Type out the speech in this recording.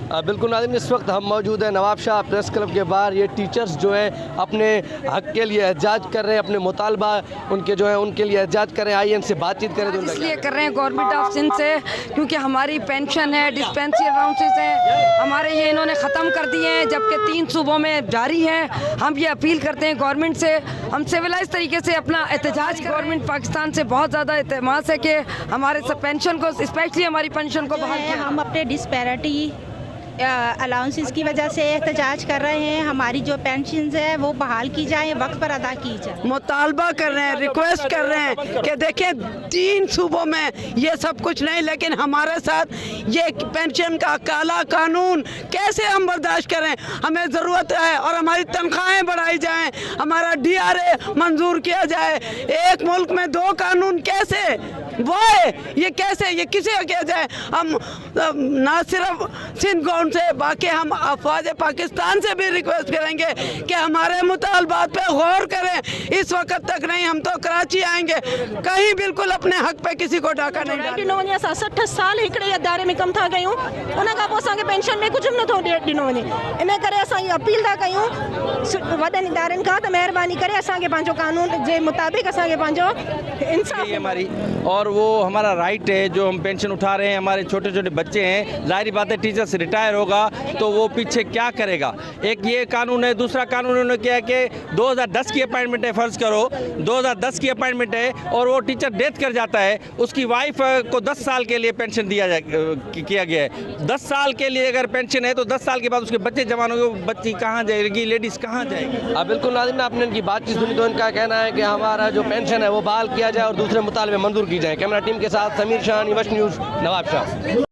بالکل ناظرین، اس وقت ہم موجود ہیں نواب شاہ پریس کلب کے باہر. یہ ٹیچرز جو ہیں اپنے حق کے لیے احتجاج کر رہے ہیں، اپنے مطالبہ ان کے جو ہے ان کے لیے احتجاج کر رہے ہیں. آئیے ان سے بات چیت کریں. اس لیے کر رہے ہیں گورنمنٹ آف سندھ سے، کیونکہ ہماری پینشن ہے، ڈسپینسری الاؤنسز ہیں ہمارے، یہ انہوں نے ختم کر دیے ہیں، جبکہ 3 صوبوں میں جاری ہیں. ہم یہ اپیل کرتے ہیں گورنمنٹ سے، ہم سویلائز طریقے سے اپنا احتجاج. گورنمنٹ پاکستان سے بہت زیادہ اعتماد ہے کہ ہمارے سب پینشن کو، اسپیشلی ہماری پینشن کو بحال کیا. ہم اپنے ڈسپیرٹی الاؤنسز کی وجہ سے احتجاج کر رہے ہیں. ہماری جو پینشنز ہے وہ بحال کی جائیں، وقت پر ادا کی جائیں. مطالبہ کر رہے ہیں، ریکویسٹ کر رہے ہیں کہ دیکھیں 3 صوبوں میں یہ سب کچھ نہیں، لیکن ہمارے ساتھ یہ پینشن کا کالا قانون کیسے ہم برداشت کریں. ہمیں ضرورت ہے اور ہماری تنخواہیں بڑھائی جائیں، ہمارا DRA منظور کیا جائے. ایک ملک میں 2 قانون کیسے وہ ہے؟ یہ کیسے، یہ کسے کیا جائے؟ ہم نہ صرف سندھ گورنمنٹ سے، باقی ہم افواج پاکستان سے بھی ریکویسٹ کریں گے کہ ہمارے مطالبات پہ غور کریں. اس وقت تک نہیں، ہم تو کراچی آئیں گے، کہیں بالکل اپنے حق پہ کسی کو ڈاکہ نہیں ڈالیں. 60 سال ہکڑے ادارے میں کم تھا کیوں، انہاں کا پوساں کے پینشن میں کچھ نہ تھو ڈینو ونے. ان کرے اساں اپیل تھا کیوں وڈن ادارن کا تو مہربانی کرے اساں کے پانچو قانون جے مطابق اساں کے پانچو انصاف ہماری، اور وہ ہمارا رائٹ ہے جو ہم پینشن اٹھا رہے ہیں. ہمارے چھوٹے چھوٹے بچے ہیں، ظاہری بات ہے ٹیچر سے ریٹائر ہوگا تو وہ پیچھے کیا کرے گا. ایک یہ قانون ہے، دوسرا قانون انہوں نے کیا ہے کہ 2010 کی اپائنٹمنٹ ہے، فرض کرو 2010 کی اپائنٹمنٹ ہے اور وہ ٹیچر ڈیتھ کر جاتا ہے، اس کی وائف کو 10 سال کے لیے پینشن کیا گیا ہے. 10 سال کے لیے اگر پینشن ہے تو 10 سال کے بعد اس کے بچے جوان ہو گئے، بچی کہاں جائے گی، لیڈیز کہاں جائے گی. بالکل ناظرین، آپ نے ان کی بات چیت سنی تو ان کا کہنا ہے کہ ہمارا جو پینشن ہے وہ بحال کیا جائے اور دوسرے مطالبے منظور کی جائیں. کیمرہ ٹیم کے ساتھ سمیر شاہ، وش نیوز، نواب شاہ.